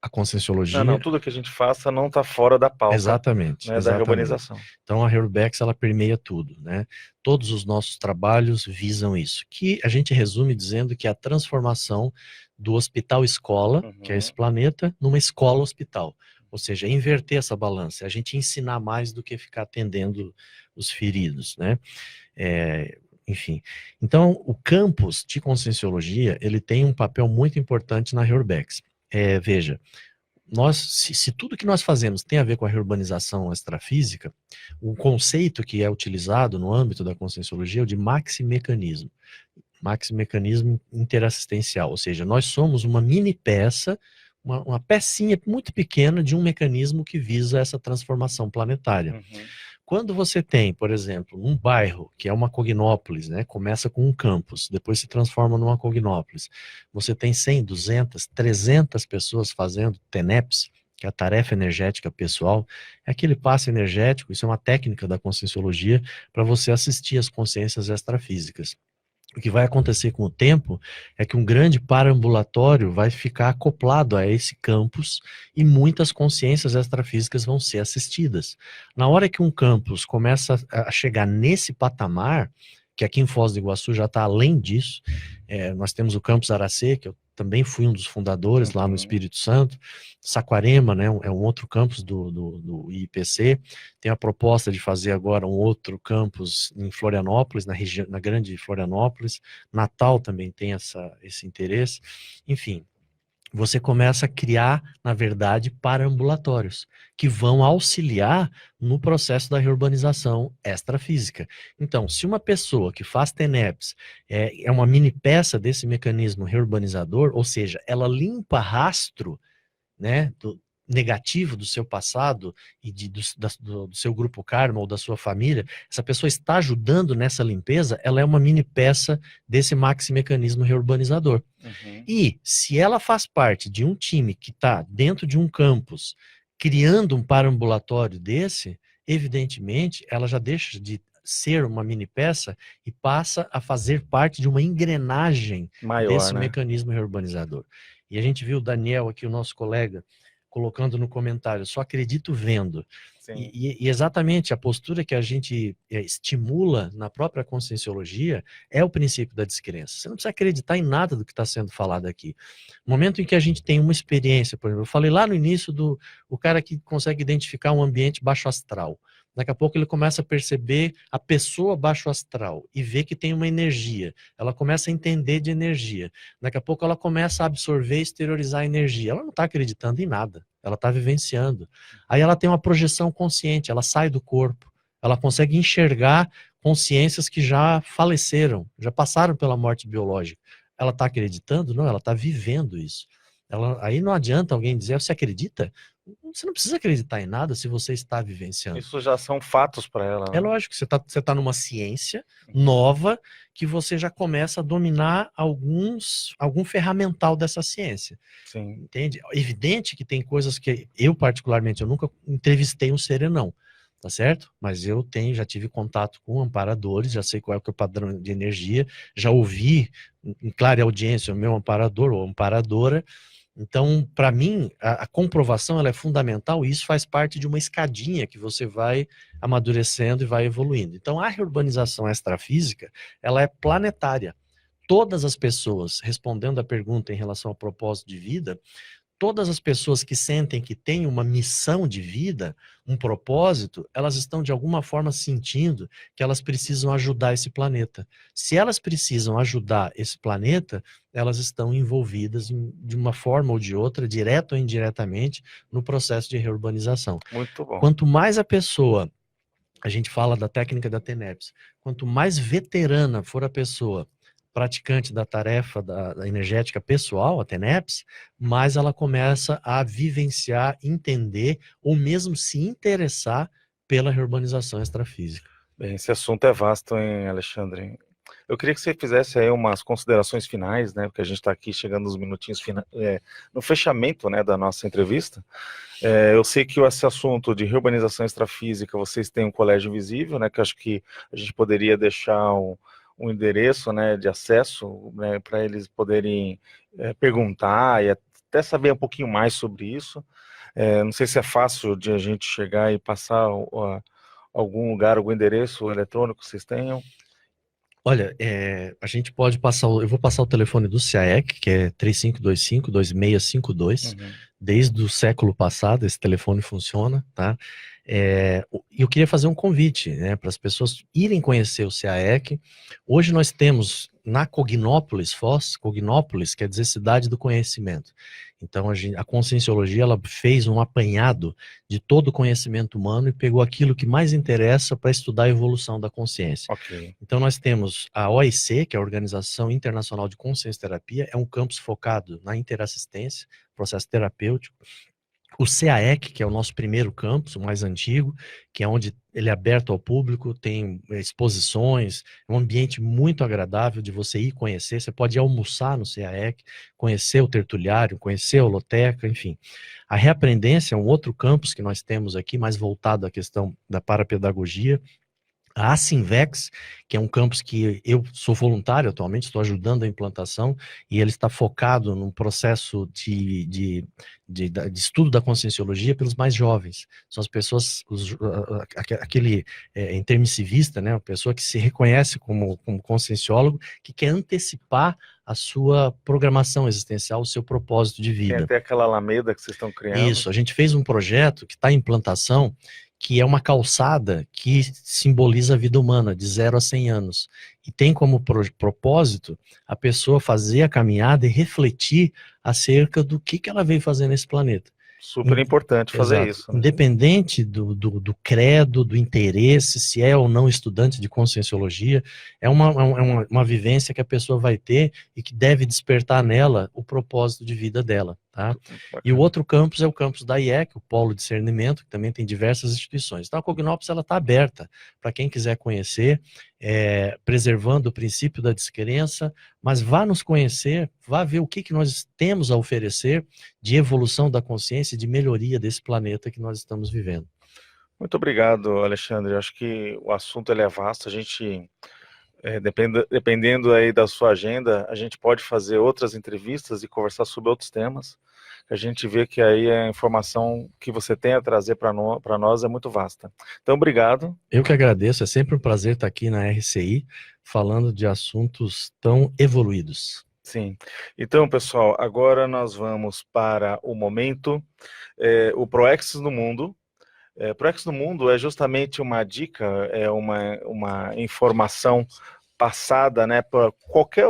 E: a Conscienciologia...
A: Não, tudo que a gente faça não está fora da pauta.
E: Exatamente.
A: Né,
E: exatamente.
A: da reurbanização.
E: Então a Reurbex, ela permeia tudo, né? Todos os nossos trabalhos visam isso, que a gente resume dizendo que é a transformação do hospital-escola, que é esse planeta, numa escola-hospital. Ou seja, inverter essa balança, a gente ensinar mais do que ficar atendendo os feridos, né? Enfim, então o campus de Conscienciologia, ele tem um papel muito importante na Reurbex. Veja, se tudo que nós fazemos tem a ver com a reurbanização extrafísica, o conceito que é utilizado no âmbito da Conscienciologia é o de maximecanismo interassistencial, ou seja, nós somos uma mini peça, uma pecinha muito pequena de um mecanismo que visa essa transformação planetária. Quando você tem, por exemplo, um bairro, que é uma cognópolis, né, começa com um campus, depois se transforma numa cognópolis, você tem 100, 200, 300 pessoas fazendo TENEPS, que é a tarefa energética pessoal, é aquele passe energético, isso é uma técnica da Conscienciologia, para você assistir às consciências extrafísicas. O que vai acontecer com o tempo é que um grande paraambulatório vai ficar acoplado a esse campus e muitas consciências extrafísicas vão ser assistidas. Na hora que um campus começa a chegar nesse patamar, que aqui em Foz do Iguaçu já está além disso, nós temos o campus Aracê, que eu também fui um dos fundadores lá no Espírito Santo, Saquarema, né, é um outro campus do IPC, tem a proposta de fazer agora um outro campus em Florianópolis, na grande Florianópolis, Natal também tem esse interesse, enfim, você começa a criar, na verdade, paraambulatórios, que vão auxiliar no processo da reurbanização extrafísica. Então, se uma pessoa que faz TENEPS é uma mini peça desse mecanismo reurbanizador, ou seja, ela limpa rastro, né, negativo do seu passado e do seu grupo karma ou da sua família, essa pessoa está ajudando nessa limpeza, ela é uma mini peça desse maximecanismo reurbanizador. E se ela faz parte de um time que está dentro de um campus, criando um paraambulatório desse, evidentemente ela já deixa de ser uma mini peça e passa a fazer parte de uma engrenagem maior, desse mecanismo reurbanizador. E a gente viu o Daniel aqui, o nosso colega, colocando no comentário, só acredito vendo. E exatamente a postura que a gente estimula na própria Conscienciologia é o princípio da descrença. Você não precisa acreditar em nada do que está sendo falado aqui. No momento em que a gente tem uma experiência, por exemplo, eu falei lá no início o cara que consegue identificar um ambiente baixo astral. Daqui a pouco ele começa a perceber a pessoa baixo astral e vê que tem uma energia. Ela começa a entender de energia. Daqui a pouco ela começa a absorver e exteriorizar a energia. Ela não está acreditando em nada. Ela está vivenciando. Aí ela tem uma projeção consciente, ela sai do corpo. Ela consegue enxergar consciências que já faleceram, já passaram pela morte biológica. Ela está acreditando? Não, ela está vivendo isso. Aí não adianta alguém dizer, você acredita? Você não precisa acreditar em nada se você está vivenciando.
A: Isso já são fatos para ela. Né?
E: É lógico, você tá numa ciência nova que você já começa a dominar algum ferramental dessa ciência.
A: Sim.
E: Entende? É evidente que tem coisas que eu particularmente, eu nunca entrevistei um serenão, tá certo? Mas eu já tive contato com amparadores, já sei qual é o padrão de energia, já ouvi em clara audiência o meu amparador ou amparadora. Então, para mim, a comprovação ela é fundamental e isso faz parte de uma escadinha que você vai amadurecendo e vai evoluindo. Então, a reurbanização extrafísica, ela é planetária. Todas as pessoas, respondendo a pergunta em relação ao propósito de vida, todas as pessoas que sentem que têm uma missão de vida, um propósito, elas estão de alguma forma sentindo que elas precisam ajudar esse planeta. Se elas precisam ajudar esse planeta, elas estão envolvidas de uma forma ou de outra, direta ou indiretamente, no processo de reurbanização.
A: Muito bom.
E: Quanto mais a pessoa, a gente fala da técnica da TENEPS, quanto mais veterana for a pessoa, praticante da tarefa da energética pessoal, a TENEPS, mais ela começa a vivenciar, entender ou mesmo se interessar pela reurbanização extrafísica.
A: Bem, esse assunto é vasto, hein, Alexandre? Eu queria que você fizesse aí umas considerações finais, né, porque a gente está aqui chegando nos minutinhos no fechamento, né, da nossa entrevista. Eu sei que esse assunto de reurbanização extrafísica, vocês têm um colégio invisível, né, que eu acho que a gente poderia deixar um endereço, né, de acesso, né, para eles poderem perguntar e até saber um pouquinho mais sobre isso. Não sei se é fácil de a gente chegar e passar algum lugar, algum endereço eletrônico que vocês tenham.
E: Olha, a gente pode passar, eu vou passar o telefone do SEAEC, que é 3525-2652. Desde o século passado esse telefone funciona, tá? Eu queria fazer um convite, né, para as pessoas irem conhecer o SEAEC. Hoje nós temos na Cognópolis, Foz, Cognópolis quer dizer cidade do conhecimento. Então a Conscienciologia, ela fez um apanhado de todo o conhecimento humano e pegou aquilo que mais interessa para estudar a evolução da consciência.
A: Okay.
E: Então nós temos a OIC, que é a Organização Internacional de Consciência Terapia, é um campus focado na interassistência, processo terapêutico. O SEAEC, que é o nosso primeiro campus, o mais antigo, que é onde ele é aberto ao público, tem exposições, é um ambiente muito agradável de você ir conhecer. Você pode ir almoçar no SEAEC, conhecer o tertuliário, conhecer a holoteca, enfim. A Reaprendência é um outro campus que nós temos aqui, mais voltado à questão da parapedagogia. A Asinvex, que é um campus que eu sou voluntário atualmente, estou ajudando a implantação, e ele está focado num processo de estudo da conscienciologia pelos mais jovens. São as pessoas, aquele intermissivista, né, uma pessoa que se reconhece como conscienciólogo, que quer antecipar a sua programação existencial, o seu propósito de vida.
A: Tem até aquela Alameda que vocês estão criando.
E: Isso, a gente fez um projeto que está em implantação, que é uma calçada que simboliza a vida humana, de 0 a 100 anos. E tem como propósito a pessoa fazer a caminhada e refletir acerca do que ela veio fazer nesse planeta.
A: Super importante fazer
E: Exato.
A: isso. Né?
E: Independente do credo, do interesse, se é ou não estudante de conscienciologia, é uma vivência que a pessoa vai ter e que deve despertar nela o propósito de vida dela. Tá? E o outro campus é o campus da IEC, o Polo Discernimento, que também tem diversas instituições. Então a Cognópolis está aberta para quem quiser conhecer, preservando o princípio da descrença, mas vá nos conhecer, vá ver o que nós temos a oferecer de evolução da consciência e de melhoria desse planeta que nós estamos vivendo.
A: Muito obrigado, Alexandre. Acho que o assunto é vasto, a gente... dependendo aí da sua agenda, a gente pode fazer outras entrevistas e conversar sobre outros temas. A gente vê que aí a informação que você tem a trazer para nós é muito vasta. Então, obrigado.
E: Eu que agradeço, é sempre um prazer estar aqui na RCI, falando de assuntos tão evoluídos.
A: Sim. Então, pessoal, agora nós vamos para o momento, o ProExis no Mundo. ProExis no Mundo é justamente uma dica, é uma informação passada, né, para qualquer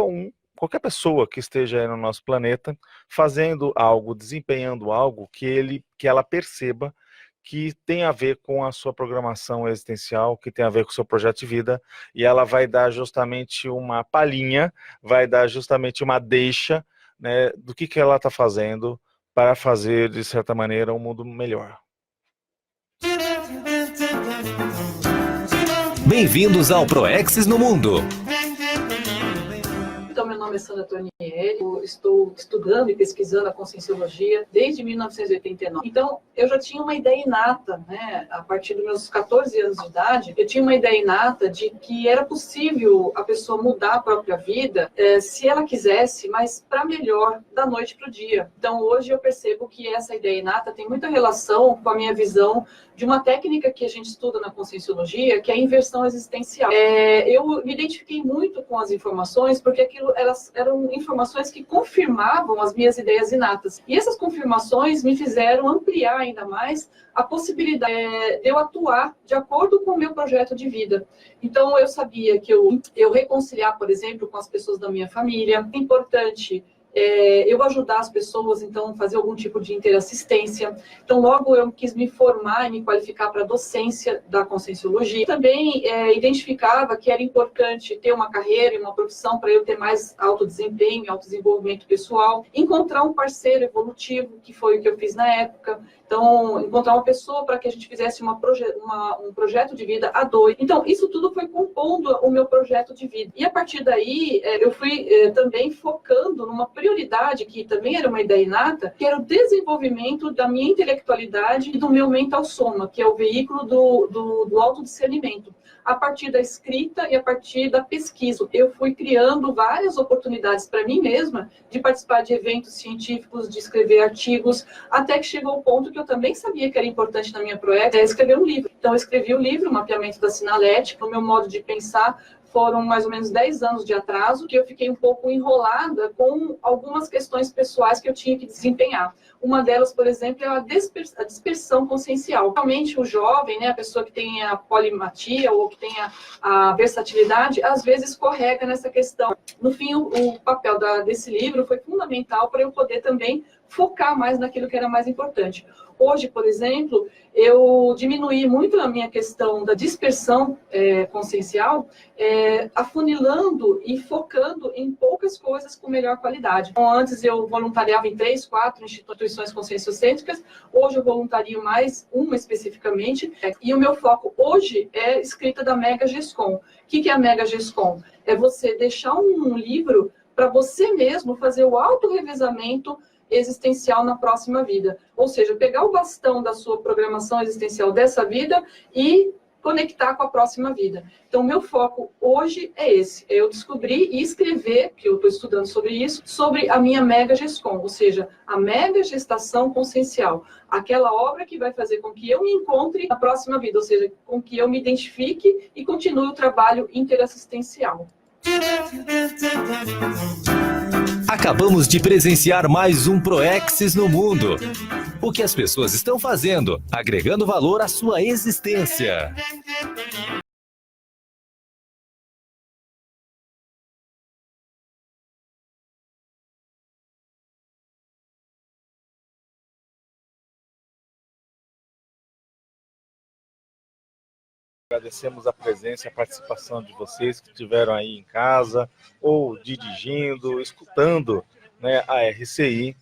A: pessoa que esteja aí no nosso planeta, fazendo algo, desempenhando algo que ela perceba que tem a ver com a sua programação existencial, que tem a ver com o seu projeto de vida, e ela vai dar justamente uma palhinha, vai dar justamente uma deixa, né, do que ela está fazendo para fazer, de certa maneira, um mundo melhor.
B: Bem-vindos ao ProExis no Mundo.
F: Então, meu nome é Sandra Tornieri, eu estou estudando e pesquisando a Conscienciologia desde 1989. Então, eu já tinha uma ideia inata, né? A partir dos meus 14 anos de idade, eu tinha uma ideia inata de que era possível a pessoa mudar a própria vida, se ela quisesse, mas para melhor, da noite para o dia. Então, hoje eu percebo que essa ideia inata tem muita relação com a minha visão de uma técnica que a gente estuda na Conscienciologia, que é a inversão existencial. Eu me identifiquei muito com as informações, porque elas eram informações que confirmavam as minhas ideias inatas. E essas confirmações me fizeram ampliar ainda mais a possibilidade de eu atuar de acordo com o meu projeto de vida. Então, eu sabia que eu reconciliar, por exemplo, com as pessoas da minha família, é importante eu ajudar as pessoas, então, fazer algum tipo de interassistência. Então, logo eu quis me formar e me qualificar para a docência da Conscienciologia. Também identificava que era importante ter uma carreira e uma profissão para eu ter mais autodesempenho, autodesenvolvimento pessoal, encontrar um parceiro evolutivo, que foi o que eu fiz na época. Então, encontrar uma pessoa para que a gente fizesse um projeto de vida a dois. Então, isso tudo foi compondo o meu projeto de vida. E a partir daí, eu fui também focando numa prioridade, que também era uma ideia inata, que era o desenvolvimento da minha intelectualidade e do meu mental soma, que é o veículo do autodiscernimento. a partir da escrita e a partir da pesquisa. Eu fui criando várias oportunidades para mim mesma de participar de eventos científicos, de escrever artigos, até que chegou o ponto que eu também sabia que era importante na minha projeto, escrever um livro. Então, eu escrevi o livro, o Mapeamento da Sinalética, o meu modo de pensar. Foram mais ou menos 10 anos de atraso, que eu fiquei um pouco enrolada com algumas questões pessoais que eu tinha que desempenhar. Uma delas, por exemplo, é a dispersão consciencial. Realmente, o jovem, né, a pessoa que tem a polimatia ou que tem a versatilidade, às vezes escorrega nessa questão. No fim, o papel desse livro foi fundamental para eu poder também focar mais naquilo que era mais importante. Hoje, por exemplo, eu diminuí muito a minha questão da dispersão consciencial, afunilando e focando em poucas coisas com melhor qualidade. Então, antes eu voluntariava em 3, 4 instituições conscienciocêntricas, hoje eu voluntario mais uma especificamente, e o meu foco hoje é escrita da Mega GESCOM. O que é a Mega GESCOM? É você deixar um livro para você mesmo fazer o autorrevezamento existencial na próxima vida. Ou seja, pegar o bastão da sua programação existencial dessa vida e conectar com a próxima vida. Então, meu foco hoje é esse. É eu descobrir e escrever, que eu estou estudando sobre isso, sobre a minha Mega GESCOM, ou seja, a Mega Gestação Consciencial. Aquela obra que vai fazer com que eu me encontre na próxima vida, ou seja, com que eu me identifique e continue o trabalho interassistencial.
B: Acabamos de presenciar mais um Proexis no mundo. O que as pessoas estão fazendo, agregando valor à sua existência.
A: Agradecemos a presença e a participação de vocês que estiveram aí em casa, ou dirigindo, escutando, né, a RCI.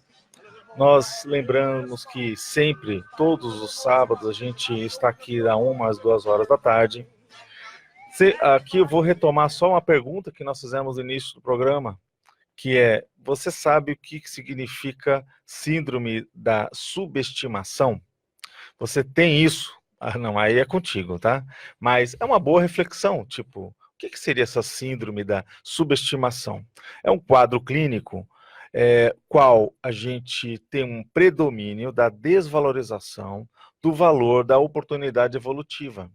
A: Nós lembramos que sempre, todos os sábados, a gente está aqui da 1 às 2 horas da tarde. Aqui eu vou retomar só uma pergunta que nós fizemos no início do programa, que é, você sabe o que significa síndrome da subestimação? Você tem isso? Ah, não, aí é contigo, tá? Mas é uma boa reflexão, tipo, o que seria essa síndrome da subestimação? É um quadro clínico qual a gente tem um predomínio da desvalorização do valor da oportunidade evolutiva.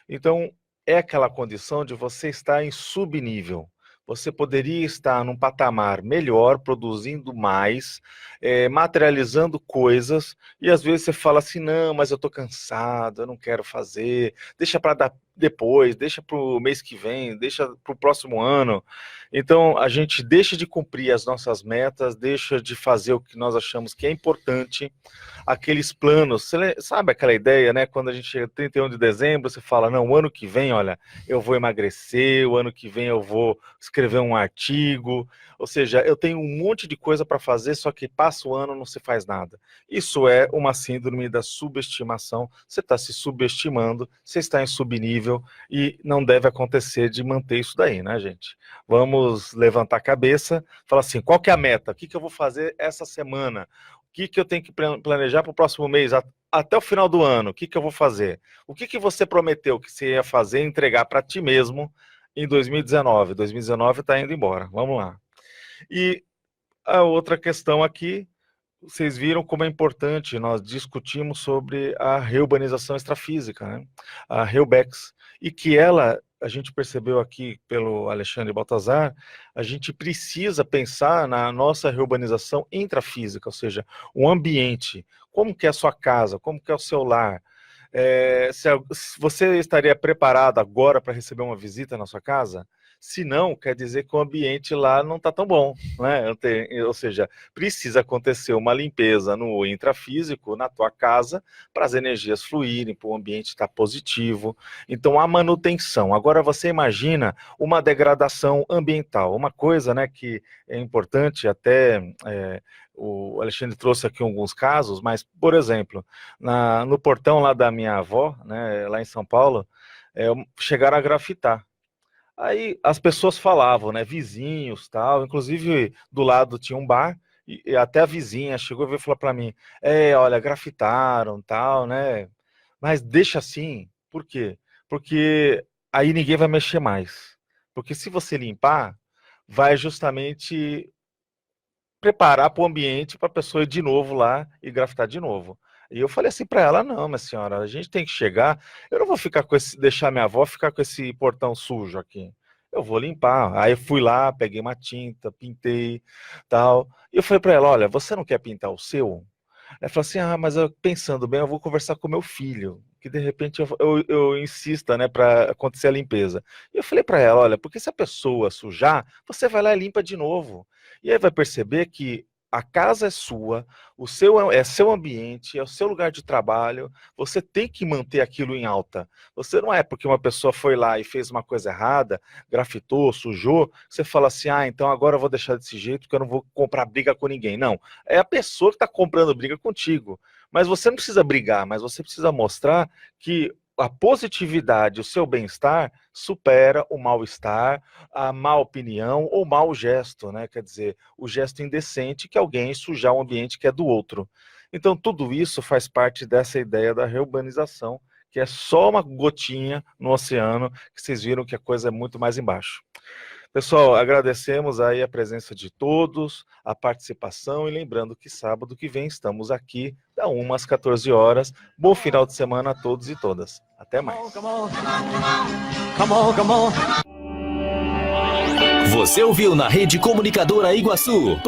A: Então, é aquela condição de você estar em subnível. Você poderia estar num patamar melhor, produzindo mais, materializando coisas, e às vezes você fala assim, não, mas eu estou cansado, eu não quero fazer, deixa para dar depois, deixa para o mês que vem, deixa para o próximo ano. Então, a gente deixa de cumprir as nossas metas, deixa de fazer o que nós achamos que é importante, aqueles planos, você sabe aquela ideia, né? Quando a gente chega 31 de dezembro, você fala, não, o ano que vem, olha, eu vou emagrecer, o ano que vem eu vou escrever um artigo, ou seja, eu tenho um monte de coisa para fazer, só que passa o ano e não se faz nada. Isso é uma síndrome da subestimação, você está se subestimando, você está em subnível e não deve acontecer de manter isso daí, né, gente? Vamos levantar a cabeça, falar assim, qual que é a meta? O que eu vou fazer essa semana? O que eu tenho que planejar para o próximo mês, até o final do ano? O que eu vou fazer? O que você prometeu que você ia fazer e entregar para ti mesmo em 2019? 2019 está indo embora, vamos lá. E a outra questão aqui, vocês viram como é importante, nós discutimos sobre a reurbanização extrafísica, né? A Reubex, e que ela, a gente percebeu aqui pelo Alexandre Baltazar, a gente precisa pensar na nossa reurbanização intrafísica, ou seja, o ambiente, como que é a sua casa, como que é o seu lar. Se você estaria preparado agora para receber uma visita na sua casa? Se não, quer dizer que o ambiente lá não está tão bom, né? Ou seja, precisa acontecer uma limpeza no intrafísico, na tua casa, para as energias fluírem, para o ambiente estar positivo. Então, a manutenção. Agora, você imagina uma degradação ambiental, uma coisa, né, que é importante, até o Alexandre trouxe aqui alguns casos, mas, por exemplo, no portão lá da minha avó, né, lá em São Paulo, chegaram a grafitar. Aí as pessoas falavam, né, vizinhos, tal, inclusive do lado tinha um bar, e até a vizinha chegou e veio falar para mim, olha, grafitaram, tal, né, mas deixa assim, por quê? Porque aí ninguém vai mexer mais. Porque se você limpar, vai justamente preparar para o ambiente para a pessoa ir de novo lá e grafitar de novo. E eu falei assim para ela, não, minha senhora, a gente tem que chegar, eu não vou ficar com deixar minha avó ficar com esse portão sujo aqui. Eu vou limpar. Aí eu fui lá, peguei uma tinta, pintei, tal. E eu falei para ela, olha, você não quer pintar o seu? Ela falou assim, mas eu, pensando bem, eu vou conversar com meu filho, que de repente eu insista, né, para acontecer a limpeza. E eu falei para ela, olha, porque se a pessoa sujar, você vai lá e limpa de novo. E aí vai perceber que a casa é sua, o seu é seu ambiente, é o seu lugar de trabalho, você tem que manter aquilo em alta. Você não é porque uma pessoa foi lá e fez uma coisa errada, grafitou, sujou, você fala assim, então agora eu vou deixar desse jeito porque eu não vou comprar briga com ninguém. Não, é a pessoa que está comprando briga contigo. Mas você não precisa brigar, mas você precisa mostrar que a positividade, o seu bem-estar supera o mal-estar, a má opinião ou mau gesto, né? Quer dizer, o gesto indecente que alguém sujar um ambiente que é do outro. Então, tudo isso faz parte dessa ideia da reurbanização, que é só uma gotinha no oceano, que vocês viram que a coisa é muito mais embaixo. Pessoal, agradecemos aí a presença de todos, a participação e lembrando que sábado que vem estamos aqui da 1 às 14 horas. Bom final de semana a todos e todas. Até mais.
B: Você ouviu na Rede Comunicadora Iguaçu.